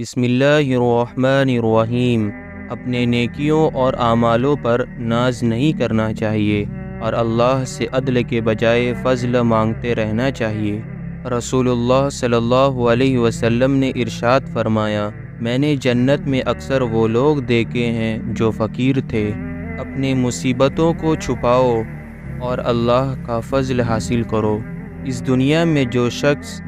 بسم اللہ الرحمن الرحیم۔ اپنے نیکیوں اور اعمالوں پر ناز نہیں کرنا چاہیے اور اللہ سے عدل کے بجائے فضل مانگتے رہنا چاہیے۔ رسول اللہ صلی اللہ علیہ وسلم نے ارشاد فرمایا، میں نے جنت میں اکثر وہ لوگ دیکھے ہیں جو فقیر تھے۔ اپنے مصیبتوں کو چھپاؤ اور اللہ کا فضل حاصل کرو۔ اس دنیا میں جو شخص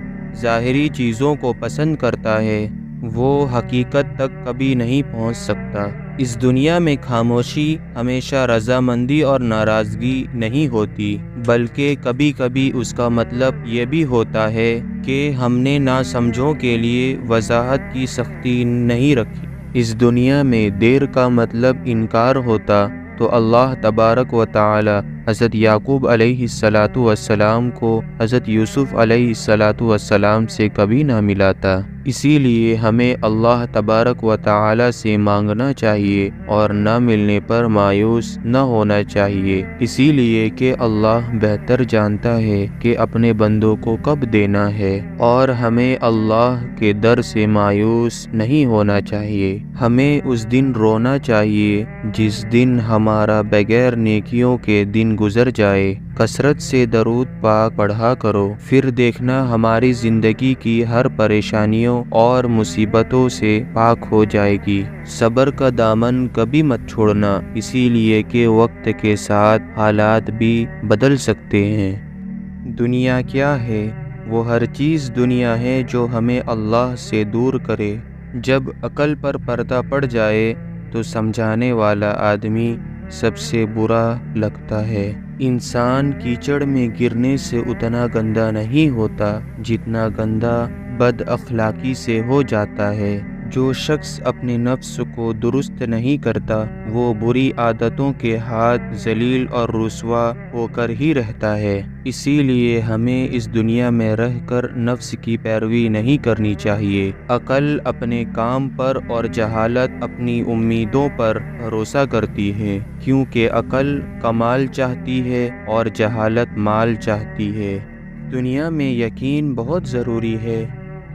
ظاہری چیزوں کو پسند کرتا ہے وہ حقیقت تک کبھی نہیں پہنچ سکتا۔ اس دنیا میں خاموشی ہمیشہ رضامندی اور ناراضگی نہیں ہوتی، بلکہ کبھی کبھی اس کا مطلب یہ بھی ہوتا ہے کہ ہم نے ناسمجھوں کے لیے وضاحت کی سختی نہیں رکھی۔ اس دنیا میں دیر کا مطلب انکار ہوتا تو اللہ تبارک و تعالی حضرت یعقوب علیہ السلام کو حضرت یوسف علیہ السلام سے کبھی نہ ملاتا۔ اسی لیے ہمیں اللہ تبارک و تعالی سے مانگنا چاہیے اور نہ ملنے پر مایوس نہ ہونا چاہیے، اسی لیے کہ اللہ بہتر جانتا ہے کہ اپنے بندوں کو کب دینا ہے، اور ہمیں اللہ کے در سے مایوس نہیں ہونا چاہیے۔ ہمیں اس دن رونا چاہیے جس دن ہمارا بغیر نیکیوں کے دن گزر جائے۔ کثرت سے درود پاک پڑھا کرو، پھر دیکھنا ہماری زندگی کی ہر پریشانیوں اور مصیبتوں سے پاک ہو جائے گی۔ صبر کا دامن کبھی مت چھوڑنا، اسی لیے کہ وقت کے ساتھ حالات بھی بدل سکتے ہیں۔ دنیا کیا ہے؟ وہ ہر چیز دنیا ہے جو ہمیں اللہ سے دور کرے۔ جب عقل پر پردہ پڑ جائے تو سمجھانے والا آدمی سب سے برا لگتا ہے۔ انسان کیچڑ میں گرنے سے اتنا گندا نہیں ہوتا جتنا گندا بد اخلاقی سے ہو جاتا ہے۔ جو شخص اپنے نفس کو درست نہیں کرتا وہ بری عادتوں کے ہاتھ ذلیل اور رسوا ہو کر ہی رہتا ہے۔ اسی لیے ہمیں اس دنیا میں رہ کر نفس کی پیروی نہیں کرنی چاہیے۔ عقل اپنے کام پر اور جہالت اپنی امیدوں پر بھروسہ کرتی ہے، کیونکہ عقل کمال چاہتی ہے اور جہالت مال چاہتی ہے۔ دنیا میں یقین بہت ضروری ہے،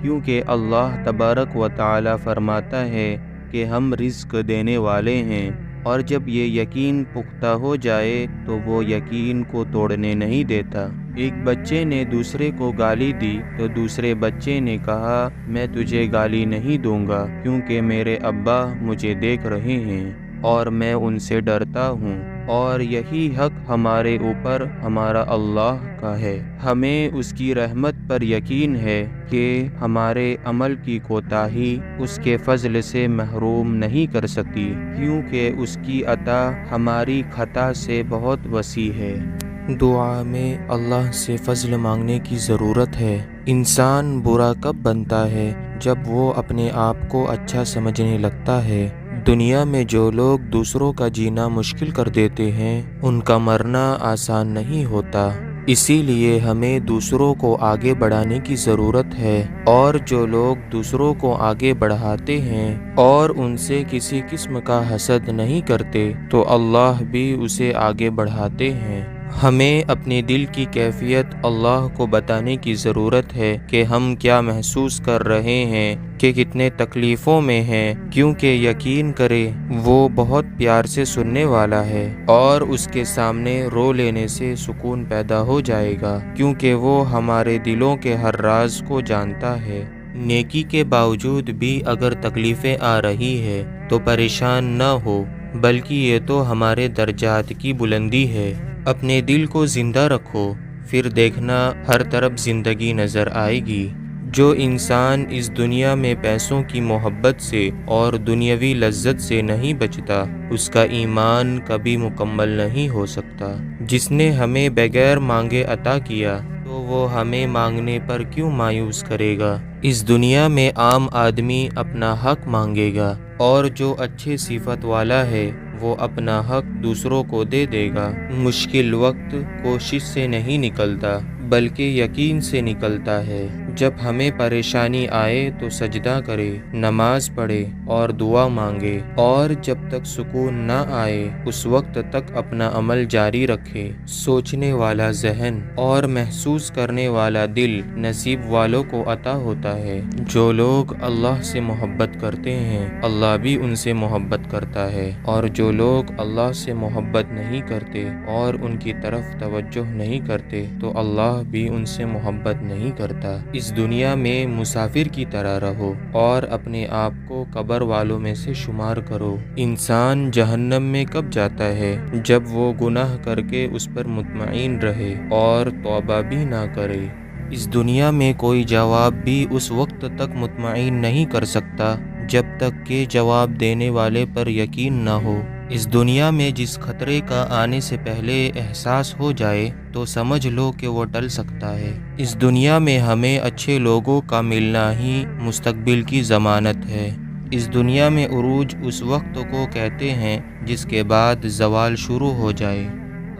کیونکہ اللہ تبارک و تعالی فرماتا ہے کہ ہم رزق دینے والے ہیں، اور جب یہ یقین پختہ ہو جائے تو وہ یقین کو توڑنے نہیں دیتا۔ ایک بچے نے دوسرے کو گالی دی تو دوسرے بچے نے کہا، میں تجھے گالی نہیں دوں گا کیونکہ میرے ابا مجھے دیکھ رہے ہیں اور میں ان سے ڈرتا ہوں، اور یہی حق ہمارے اوپر ہمارا اللہ کا ہے۔ ہمیں اس کی رحمت پر یقین ہے کہ ہمارے عمل کی کوتاہی اس کے فضل سے محروم نہیں کر سکتی، کیونکہ اس کی عطا ہماری خطا سے بہت وسیع ہے۔ دعا میں اللہ سے فضل مانگنے کی ضرورت ہے۔ انسان برا کب بنتا ہے؟ جب وہ اپنے آپ کو اچھا سمجھنے لگتا ہے۔ دنیا میں جو لوگ دوسروں کا جینا مشکل کر دیتے ہیں ان کا مرنا آسان نہیں ہوتا، اسی لیے ہمیں دوسروں کو آگے بڑھانے کی ضرورت ہے، اور جو لوگ دوسروں کو آگے بڑھاتے ہیں اور ان سے کسی قسم کا حسد نہیں کرتے تو اللہ بھی اسے آگے بڑھاتے ہیں۔ ہمیں اپنے دل کی کیفیت اللہ کو بتانے کی ضرورت ہے کہ ہم کیا محسوس کر رہے ہیں، کہ کتنے تکلیفوں میں ہیں، کیونکہ یقین کرے وہ بہت پیار سے سننے والا ہے، اور اس کے سامنے رو لینے سے سکون پیدا ہو جائے گا، کیونکہ وہ ہمارے دلوں کے ہر راز کو جانتا ہے۔ نیکی کے باوجود بھی اگر تکلیفیں آ رہی ہے تو پریشان نہ ہو، بلکہ یہ تو ہمارے درجات کی بلندی ہے۔ اپنے دل کو زندہ رکھو، پھر دیکھنا ہر طرف زندگی نظر آئے گی۔ جو انسان اس دنیا میں پیسوں کی محبت سے اور دنیاوی لذت سے نہیں بچتا اس کا ایمان کبھی مکمل نہیں ہو سکتا۔ جس نے ہمیں بغیر مانگے عطا کیا تو وہ ہمیں مانگنے پر کیوں مایوس کرے گا؟ اس دنیا میں عام آدمی اپنا حق مانگے گا، اور جو اچھے صفت والا ہے وہ اپنا حق دوسروں کو دے دے گا۔ مشکل وقت کوشش سے نہیں نکلتا بلکہ یقین سے نکلتا ہے۔ جب ہمیں پریشانی آئے تو سجدہ کرے، نماز پڑھے اور دعا مانگے، اور جب تک سکون نہ آئے اس وقت تک اپنا عمل جاری رکھے۔ سوچنے والا ذہن اور محسوس کرنے والا دل نصیب والوں کو عطا ہوتا ہے۔ جو لوگ اللہ سے محبت کرتے ہیں اللہ بھی ان سے محبت کرتا ہے، اور جو لوگ اللہ سے محبت نہیں کرتے اور ان کی طرف توجہ نہیں کرتے تو اللہ بھی ان سے محبت نہیں کرتا۔ اس دنیا میں مسافر کی طرح رہو اور اپنے آپ کو قبر والوں میں سے شمار کرو۔ انسان جہنم میں کب جاتا ہے؟ جب وہ گناہ کر کے اس پر مطمئن رہے اور توبہ بھی نہ کرے۔ اس دنیا میں کوئی جواب بھی اس وقت تک مطمئن نہیں کر سکتا جب تک کہ جواب دینے والے پر یقین نہ ہو۔ اس دنیا میں جس خطرے کا آنے سے پہلے احساس ہو جائے تو سمجھ لو کہ وہ ٹل سکتا ہے۔ اس دنیا میں ہمیں اچھے لوگوں کا ملنا ہی مستقبل کی ضمانت ہے۔ اس دنیا میں عروج اس وقت کو کہتے ہیں جس کے بعد زوال شروع ہو جائے۔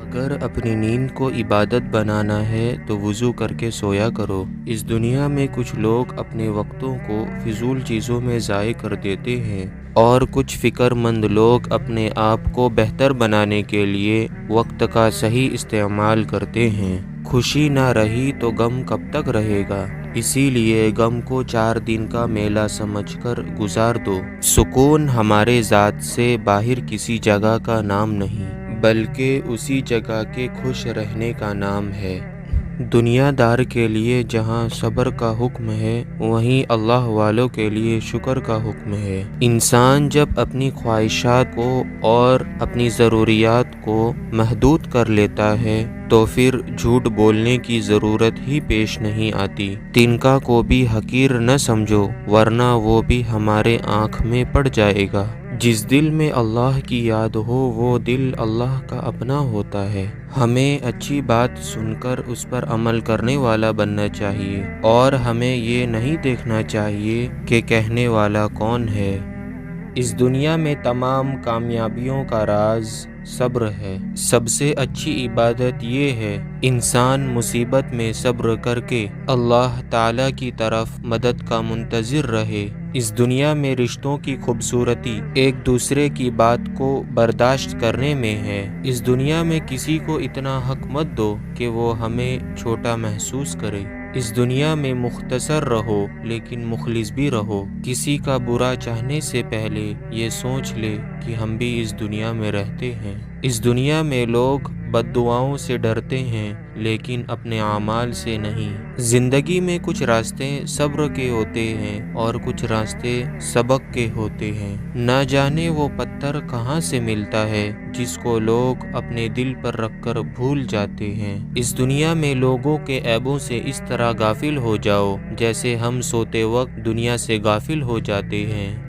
اگر اپنی نیند کو عبادت بنانا ہے تو وضو کر کے سویا کرو۔ اس دنیا میں کچھ لوگ اپنے وقتوں کو فضول چیزوں میں ضائع کر دیتے ہیں، اور کچھ فکر مند لوگ اپنے آپ کو بہتر بنانے کے لیے وقت کا صحیح استعمال کرتے ہیں۔ خوشی نہ رہی تو غم کب تک رہے گا؟ اسی لیے غم کو 4 دن کا میلہ سمجھ کر گزار دو۔ سکون ہمارے ذات سے باہر کسی جگہ کا نام نہیں بلکہ اسی جگہ کے خوش رہنے کا نام ہے۔ دنیا دار کے لیے جہاں صبر کا حکم ہے وہیں اللہ والوں کے لیے شکر کا حکم ہے۔ انسان جب اپنی خواہشات کو اور اپنی ضروریات کو محدود کر لیتا ہے تو پھر جھوٹ بولنے کی ضرورت ہی پیش نہیں آتی۔ تنکا کو بھی حقیر نہ سمجھو ورنہ وہ بھی ہمارے آنکھ میں پڑ جائے گا۔ جس دل میں اللہ کی یاد ہو وہ دل اللہ کا اپنا ہوتا ہے۔ ہمیں اچھی بات سن کر اس پر عمل کرنے والا بننا چاہیے، اور ہمیں یہ نہیں دیکھنا چاہیے کہ کہنے والا کون ہے۔ اس دنیا میں تمام کامیابیوں کا راز صبر ہے۔ سب سے اچھی عبادت یہ ہے انسان مصیبت میں صبر کر کے اللہ تعالی کی طرف مدد کا منتظر رہے۔ اس دنیا میں رشتوں کی خوبصورتی ایک دوسرے کی بات کو برداشت کرنے میں ہے۔ اس دنیا میں کسی کو اتنا حق مت دو کہ وہ ہمیں چھوٹا محسوس کرے۔ اس دنیا میں مختصر رہو لیکن مخلص بھی رہو۔ کسی کا برا چاہنے سے پہلے یہ سوچ لے کہ ہم بھی اس دنیا میں رہتے ہیں۔ اس دنیا میں لوگ بد دعاؤں سے ڈرتے ہیں لیکن اپنے اعمال سے نہیں۔ زندگی میں کچھ راستے صبر کے ہوتے ہیں اور کچھ راستے سبق کے ہوتے ہیں۔ نہ جانے وہ پتھر کہاں سے ملتا ہے جس کو لوگ اپنے دل پر رکھ کر بھول جاتے ہیں۔ اس دنیا میں لوگوں کے عیبوں سے اس طرح غافل ہو جاؤ جیسے ہم سوتے وقت دنیا سے غافل ہو جاتے ہیں۔